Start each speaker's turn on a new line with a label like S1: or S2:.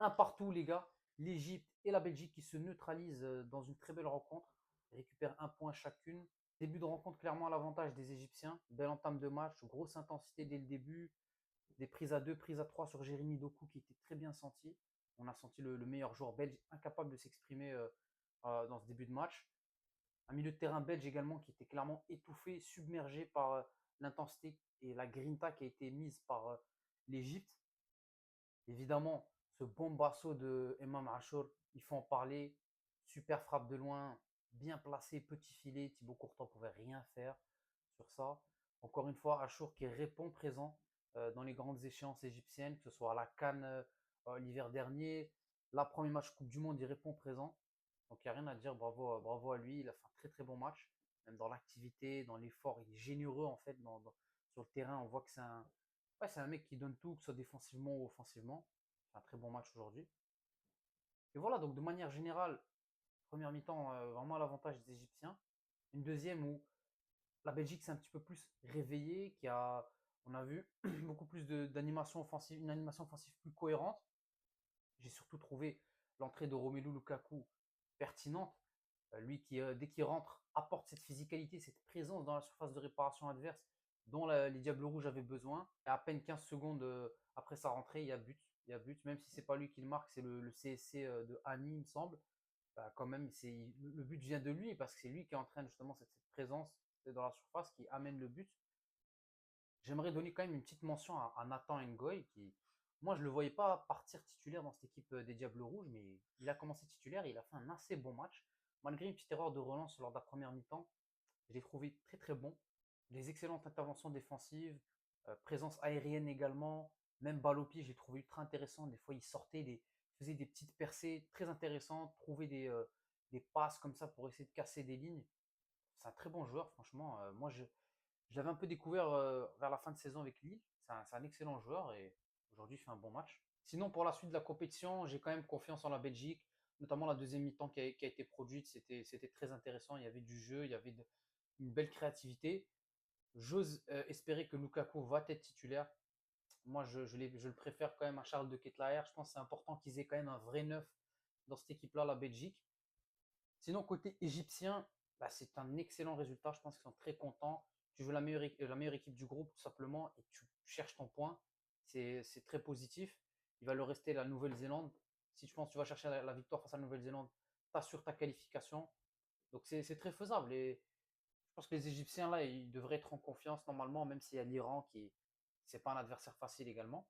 S1: Un partout, les gars. L'Égypte et la Belgique qui se neutralisent dans une très belle rencontre, récupèrent un point chacune. Début de rencontre clairement à l'avantage des Égyptiens. Belle entame de match, grosse intensité dès le début. Des prises à 2, prises à 3 sur Jérémy Doku qui était très bien senti. On a senti le meilleur joueur belge incapable de s'exprimer dans ce début de match. Un milieu de terrain belge également qui était clairement étouffé, submergé par l'intensité et la grinta qui a été mise par l'Égypte. Évidemment, ce bombasso de Imam Achour, il faut en parler. Super frappe de loin, bien placé, petit filet. Thibaut Courtois pouvait rien faire sur ça. Encore une fois, Achour qui répond présent dans les grandes échéances égyptiennes, que ce soit à la Cannes l'hiver dernier, la première match Coupe du Monde, il répond présent. Donc il n'y a rien à dire, bravo, bravo à lui. Il a fait un très très bon match, même dans l'activité, dans l'effort. Il est généreux en fait sur le terrain. On voit que c'est un mec qui donne tout, que ce soit défensivement ou offensivement. C'est un très bon match aujourd'hui. Et voilà, donc de manière générale, première mi-temps, vraiment à l'avantage des Égyptiens. Une deuxième où la Belgique s'est un petit peu plus réveillée, on a vu beaucoup plus d'animation offensive, une animation offensive plus cohérente. J'ai surtout trouvé l'entrée de Romelu Lukaku pertinente. Lui qui, dès qu'il rentre, apporte cette physicalité, cette présence dans la surface de réparation adverse dont les Diables Rouges avaient besoin. Et à peine 15 secondes après sa rentrée, il y a but. Il y a but, même si c'est pas lui qui le marque, c'est le CSC de Annie, il me semble. Bah, quand même, le but vient de lui parce que c'est lui qui entraîne justement cette présence dans la surface qui amène le but. J'aimerais donner quand même une petite mention à Nathan Ngoy qui, moi, je le voyais pas partir titulaire dans cette équipe des Diables Rouges, mais il a commencé titulaire et il a fait un assez bon match. Malgré une petite erreur de relance lors de la première mi-temps, je l'ai trouvé très très bon. Des excellentes interventions défensives, présence aérienne également, même balle au pied, je l'ai trouvé ultra intéressant. Des fois, il faisait des petites percées très intéressantes, trouvait des passes comme ça pour essayer de casser des lignes. C'est un très bon joueur, franchement. Je l'avais un peu découvert vers la fin de saison avec Lille. C'est un excellent joueur et aujourd'hui il fait un bon match. Sinon, pour la suite de la compétition, j'ai quand même confiance en la Belgique, notamment la deuxième mi-temps qui a été produite. C'était très intéressant. Il y avait du jeu, il y avait une belle créativité. J'ose espérer que Lukaku va être titulaire. Moi, je le préfère quand même à Charles de Ketelaere. Je pense que c'est important qu'ils aient quand même un vrai neuf dans cette équipe-là, la Belgique. Sinon, côté égyptien, bah, c'est un excellent résultat. Je pense qu'ils sont très contents. Tu joues la meilleure équipe du groupe, tout simplement, et tu cherches ton point. C'est très positif. Il va leur rester la Nouvelle-Zélande. Si tu penses que tu vas chercher la victoire face à la Nouvelle-Zélande, t'assures ta qualification. Donc c'est très faisable. Et je pense que les Égyptiens, là, ils devraient être en confiance normalement, même s'il y a l'Iran qui c'est pas un adversaire facile également.